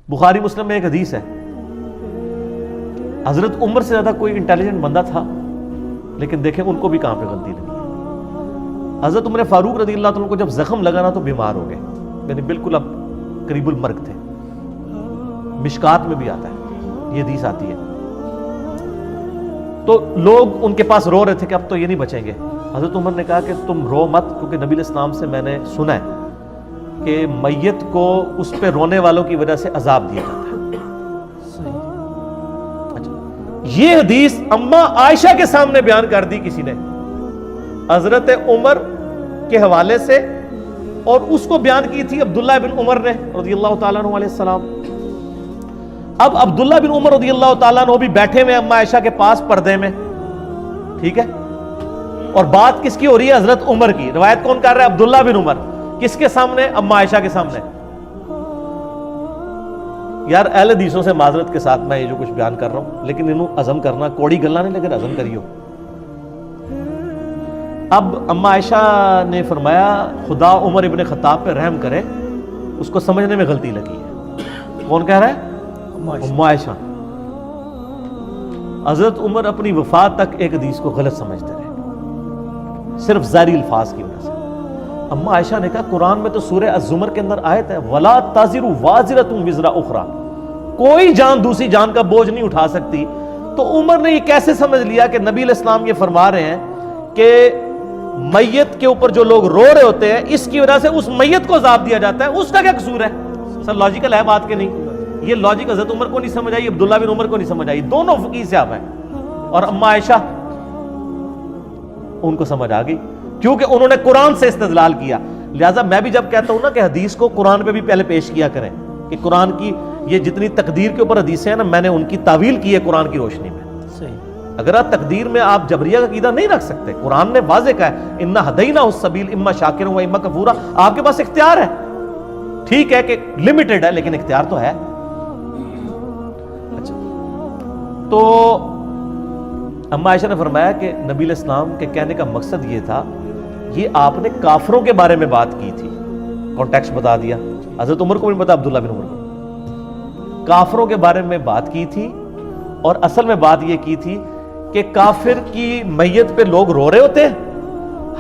بخاری مسلم میں ایک حدیث ہے، حضرت عمر سے زیادہ کوئی انٹیلیجنٹ بندہ تھا، لیکن دیکھیں ان کو بھی کہاں پہ غلطی لگی ہے۔ حضرت عمر فاروق رضی اللہ عنہ کو جب زخم لگا نا تو بیمار ہو گئے، یعنی بالکل اب قریب المرگ تھے۔ مشکات میں بھی آتا ہے، یہ حدیث آتی ہے۔ تو لوگ ان کے پاس رو رہے تھے کہ اب تو یہ نہیں بچیں گے۔ حضرت عمر نے کہا کہ تم رو مت، کیونکہ نبی علیہ السلام سے میں نے سنا ہے کہ میت کو اس پہ رونے والوں کی وجہ سے عذاب دیا جاتا ہے۔ یہ حدیث اما عائشہ کے سامنے بیان کر دی کسی نے حضرت عمر کے حوالے سے، اور اس کو بیان کی تھی عبداللہ بن عمر نے رضی اللہ تعالیٰ عنہ علیہ السلام۔ اب عبداللہ بن عمر رضی اللہ تعالیٰ عنہ بھی بیٹھے ہوئے اما عائشہ کے پاس پردے میں، ٹھیک ہے، اور بات کس کی ہو رہی ہے؟ حضرت عمر کی۔ روایت کون کر رہا ہے؟ عبداللہ بن عمر۔ کس کے سامنے؟ اما عائشہ کے سامنے۔ یار اہل حدیثوں سے معذرت کے ساتھ میں یہ جو کچھ بیان کر رہا ہوں، لیکن انہوں عزم کرنا کوڑی گلنا نہیں، لیکن عزم کریو۔ اب اما عائشہ نے فرمایا خدا عمر ابن خطاب پہ رحم کرے، اس کو سمجھنے میں غلطی لگی ہے۔ کون کہہ رہا ہے؟ اما عائشہ۔ حضرت عمر اپنی وفات تک ایک حدیث کو غلط سمجھتے رہے، صرف ظاہری الفاظ کی وجہ سے۔ اما عائشہ نے کہا قرآن میں تو سورہ الزمر کے اندر آیت ہے وَلَا تَزِرُ وَازِرَةٌ وِزْرَ أُخْرَى، کوئی جان دوسری جان کا بوجھ نہیں اٹھا سکتی۔ تو عمر نے یہ کیسے سمجھ لیا کہ نبی علیہ السلام یہ فرما رہے ہیں کہ میت کے اوپر جو لوگ رو رہے ہوتے ہیں اس کی وجہ سے اس میت کو عذاب دیا جاتا ہے، اس کا کیا قصور ہے؟ سر لاجیکل ہے بات کہ نہیں؟ یہ لاجک حضرت عمر کو نہیں سمجھ آئی، عبداللہ بن عمر کو نہیں سمجھ آئی، دونوں فقیہ صاحب ہیں، اور اما عائشہ ان کو سمجھ آ گئی کیونکہ انہوں نے قرآن سے استدلال کیا۔ لہٰذا میں بھی جب کہتا ہوں نا کہ حدیث کو قرآن پہ بھی پہلے پیش کیا کریں، کہ قرآن کی یہ جتنی تقدیر کے اوپر حدیثیں ہیں نا، میں نے ان کی تعویل کی ہے قرآن کی روشنی میں۔ اگر آپ تقدیر میں آپ جبریہ کا عقیدہ نہیں رکھ سکتے، قرآن نے واضح کہا ہے اِنَّا ہَدَيْنَاهُ السَّبِيلَ اِمَّا شَاكِرًا وَإِمَّا كَفُورًا، آپ کے پاس اختیار ہے، ٹھیک ہے کہ لمیٹڈ ہے لیکن اختیار تو ہے۔ اچھا، تو اما عائشہ نے فرمایا کہ نبی علیہ السلام کے کہنے کا مقصد یہ تھا، یہ آپ نے کافروں کے بارے میں بات کی تھی، کانٹیکسٹ بتا دیا، حضرت عمر کو بھی پتا، عبداللہ بن عمر کو، کافروں کے بارے میں بات کی تھی، اور اصل میں بات یہ کی تھی کہ کافر کی میت پہ لوگ رو رہے ہوتے ہیں،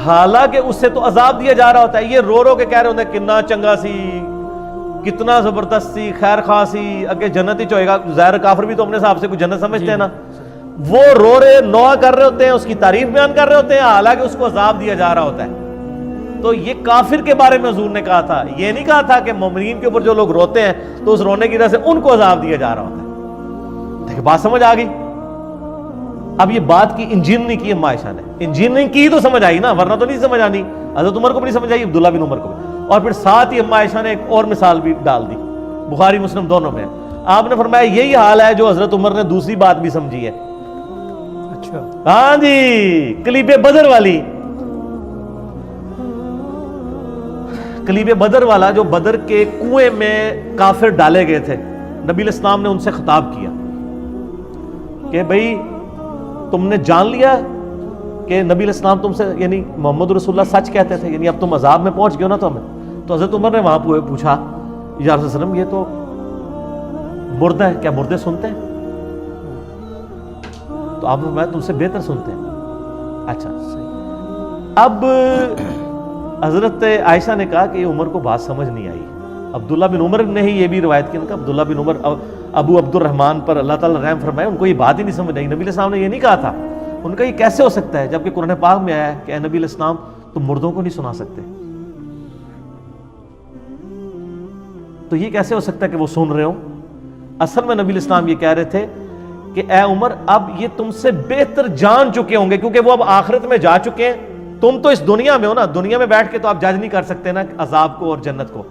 حالانکہ اس سے تو عذاب دیا جا رہا ہوتا ہے۔ یہ رو رو کے کہہ رہے ہوتے ہیں کتنا چنگا سی، کتنا زبردست سی، خیر خواہ سی، اگے جنت ہی چوئے گا۔ ظاہر کافر بھی تو اپنے حساب سے کوئی جنت سمجھتے ہیں نا، وہ رو رہے نوح کر رہے ہوتے ہیں، اس کی تعریف بیان کر رہے ہوتے ہیں، حالانکہ اس کو عذاب دیا جا رہا ہوتا ہے۔ تو یہ کافر کے بارے میں حضور نے کہا تھا، یہ نہیں کہا تھا کہ مومنین کے اوپر جو لوگ روتے ہیں تو اس رونے کی وجہ سے ان کو عذاب دیا جا رہا ہوتا ہے۔ دیکھ بات سمجھ آ گئی؟ اب یہ بات کی انجین نہیں کی اما عائشہ نے، انجین نہیں کی تو سمجھ آئی نا، ورنہ تو نہیں سمجھ آنی۔ حضرت عمر کو بھی نہیں سمجھ آئی، عبداللہ بن عمر کو بھی، اور پھر ساتھ ہی اما عائشہ نے ایک اور مثال بھی ڈال دی، بخاری مسلم دونوں میں۔ آپ نے فرمایا یہی حال ہے جو حضرت عمر نے دوسری بات بھی سمجھی ہے۔ اچھا ہاں جی، کلیب بدر والی، کلیب بدر والا جو بدر کے کنویں میں کافر ڈالے گئے تھے، نبی علیہ السلام نے ان سے خطاب کیا کہ بھئی تم نے جان لیا کہ نبی علیہ السلام تم سے یعنی محمد رسول اللہ سچ کہتے تھے، یعنی اب تم عذاب میں پہنچ گئے ہو نا تو ہمیں۔ تو حضرت عمر نے وہاں پوچھا یا رسول اللہ علیہ وسلم یہ تو مردہ ہے، کیا مردے سنتے ہیں؟ تو آپ نے تم سے بہتر سنتے ہیں۔ اچھا، اب حضرت عائشہ نے کہا کہ عمر کو بات سمجھ نہیں آئی۔ عبداللہ بن عمر نے ہی یہ بھی روایت کی، عبداللہ بن عمر ابو عبد الرحمن پر اللہ تعالیٰ رحم فرمائے، ان کو یہ بات ہی نہیں سمجھ آئی۔ نبی علیہ السلام نے یہ نہیں کہا تھا، ان کا یہ کیسے ہو سکتا ہے جبکہ قرآن پاک میں آیا ہے کہ اے نبی علیہ السلام تم مردوں کو نہیں سنا سکتے، تو یہ کیسے ہو سکتا ہے کہ وہ سن رہے ہوں؟ اصل میں نبی علیہ السلام یہ کہہ رہے تھے کہ اے عمر اب یہ تم سے بہتر جان چکے ہوں گے، کیونکہ وہ اب آخرت میں جا چکے ہیں، تم تو اس دنیا میں ہو نا، دنیا میں بیٹھ کے تو آپ جج نہیں کر سکتے نا عذاب کو اور جنت کو۔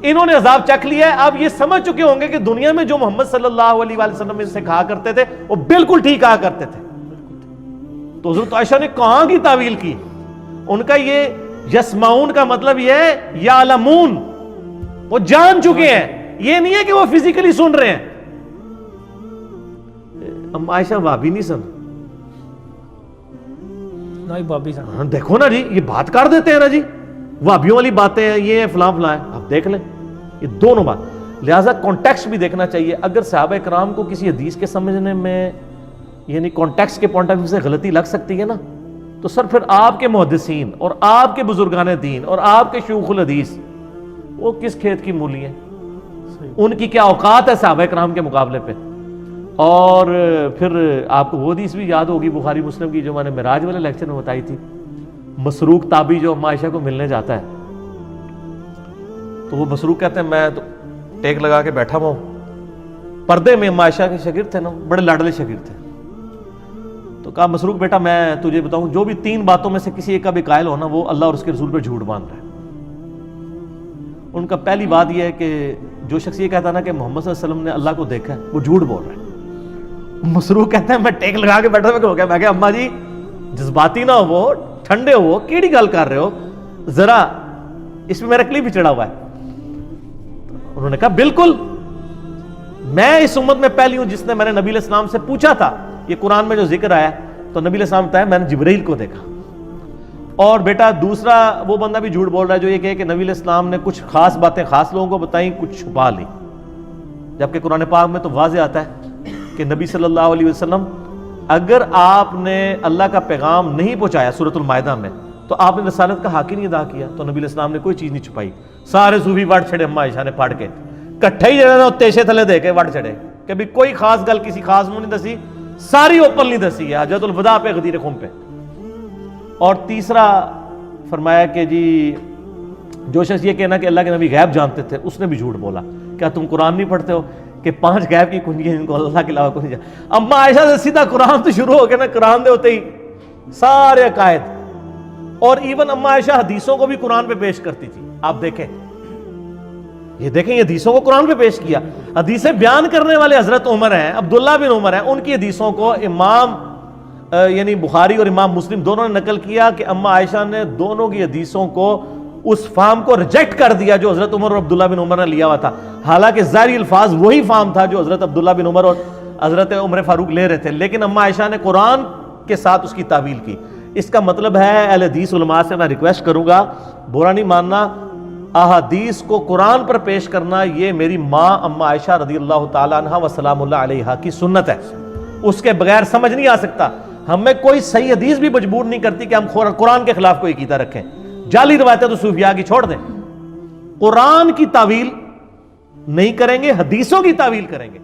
انہوں نے عذاب چکھ لیا ہے، اب یہ سمجھ چکے ہوں گے کہ دنیا میں جو محمد صلی اللہ علیہ وآلہ وسلم سے کہا کرتے تھے وہ بالکل ٹھیک کہا کرتے تھے۔ تو حضرت عائشہ نے کہاں کی تعویل کی؟ ان کا یہ یسمعون کا مطلب یہ ہے یعلمون، وہ جان چکے ہیں، یہ نہیں ہے کہ وہ فزیکلی سن رہے ہیں۔ ام عائشہ بھابی نہیں سن، دیکھو نا جی، یہ بات کر دیتے ہیں نا جی، وہابیوں والی باتیں ہیں، یہ فلاں فلاں ہے، آپ دیکھ لیں یہ دونوں بات۔ لہٰذا کانٹیکسٹ بھی دیکھنا چاہیے. اگر صحابہ کرام کو کسی حدیث کے سمجھنے میں یعنی کانٹیکسٹ کے پوائنٹ آف ویو سے غلطی لگ سکتی ہے نا, تو سر پھر آپ کے محدثین اور آپ کے بزرگان دین اور آپ کے شیوخ الحدیث وہ کس کھیت کی مولی ہیں؟ ان کی کیا اوقات ہے صحابہ کرام کے مقابلے پہ؟ اور پھر آپ کو وہ حدیث بھی یاد ہوگی بخاری مسلم کی جو میں نے معراج والے لیکچر میں بتائی تھی, مسروق تابعی جو اما عائشہ کو ملنے جاتا ہے تو وہ مسروق کہتے ہیں میں تو ٹیک لگا کے بیٹھا ہوا ہوں, پردے میں اما عائشہ کے شاگرد تھے نا, بڑے لاڈلے شاگرد تھے. تو کہا مسروق بیٹا میں تجھے بتاؤں جو بھی 3 باتوں میں سے کسی ایک کا بھی قائل ہونا وہ اللہ اور اس کے رسول پہ جھوٹ باندھ رہا ہے. ان کا پہلی بات یہ ہے کہ جو شخص یہ کہتا نا کہ محمد صلی اللہ علیہ وسلم نے اللہ کو دیکھا ہے وہ جھوٹ بول رہا ہے. مسروق کہتے ہیں میں ٹیک لگا کے بیٹھا ہو گیا, میں کہا اماں جی جذباتی نہ ہو, ٹھنڈے ہو, کیڑی گل کر رہے ہو, ذرا اس میں میرا کلپ بھی چڑھا ہوا ہے. انہوں نے کہا بالکل میں اس امت میں پہلی ہوں جس نے میں نے نبی علیہ السلام سے پوچھا تھا یہ قرآن میں جو ذکر آیا تو نبی علیہ السلام بتایا میں نے جبرائیل کو دیکھا. اور بیٹا دوسرا وہ بندہ بھی جھوٹ بول رہا ہے جو یہ کہے کہ نبی علیہ السلام نے کچھ خاص باتیں خاص لوگوں کو بتائیں کچھ چھپا لی, جبکہ قرآن پاک میں تو واضح آتا ہے کہ نبی صلی اللہ علیہ وسلم اگر آپ نے اللہ کا پیغام نہیں پہنچایا سورۃ المائدہ میں تو آپ نے رسالت کا حق ہی نہیں ادا کیا. تو نبی علیہ السلام نے کوئی چیز نہیں چھپائی. سارے صوفی وٹ چھڑے اما عائشہ نے پڑھ کے کٹھے ہی جڑے نا تیشے تھلے دے کے وٹ چھڑے کہ بھی کوئی خاص گل کسی خاص منہ نہیں دسی, ساری اوپن نہیں دسی ہے حجۃ الوداع پہ غدیر خم پہ. اور تیسرا فرمایا کہ جی جو شخص یہ کہنا کہ اللہ کے نبی غیب جانتے تھے اس نے بھی جھوٹ بولا. کیا تم قرآن نہیں پڑھتے ہو کہ 5 غیب کی کنجی ہیں جن کو اللہ کے علاوہ کوئی نہیں جانتا؟ اما عائشہ سے سیدھا قرآن تو شروع ہو گیا نا, قرآن دے ہوتے ہی سارے عقائد. اور ایون اما عائشہ حدیثوں کو بھی قرآن پہ پیش کرتی تھی. آپ دیکھیں یہ حدیثوں کو قرآن پہ پیش کیا. حدیثیں بیان کرنے والے حضرت عمر ہیں, عبداللہ بن عمر ہیں, ان کی حدیثوں کو امام یعنی بخاری اور امام مسلم دونوں نے نقل کیا کہ اما عائشہ نے دونوں کی حدیثوں کو اس فام کو ریجیکٹ کر دیا جو حضرت عمر اور عبداللہ بن عمر نے لیا ہوا تھا. حالانکہ ظاہری الفاظ وہی فام تھا جو حضرت عبداللہ بن عمر اور حضرت عمر فاروق لے رہے تھے, لیکن اما عائشہ نے قرآن کے ساتھ اس کی تعویل کی. اس کا مطلب ہے اہل حدیث علماء سے میں ریکویسٹ کروں گا, برا نہیں ماننا, احادیث کو قرآن پر پیش کرنا یہ میری ماں اما عائشہ رضی اللہ تعالیٰ عنہ و سلام اللہ علیہا کی سنت ہے. اس کے بغیر سمجھ نہیں آ سکتا. ہمیں کوئی صحیح حدیث بھی مجبور نہیں کرتی کہ ہم قرآن کے خلاف کوئی عقیدہ رکھیں. جعلی روایتیں تو صوفیاء کی چھوڑ دیں, قرآن کی تعویل نہیں کریں گے, حدیثوں کی تعویل کریں گے.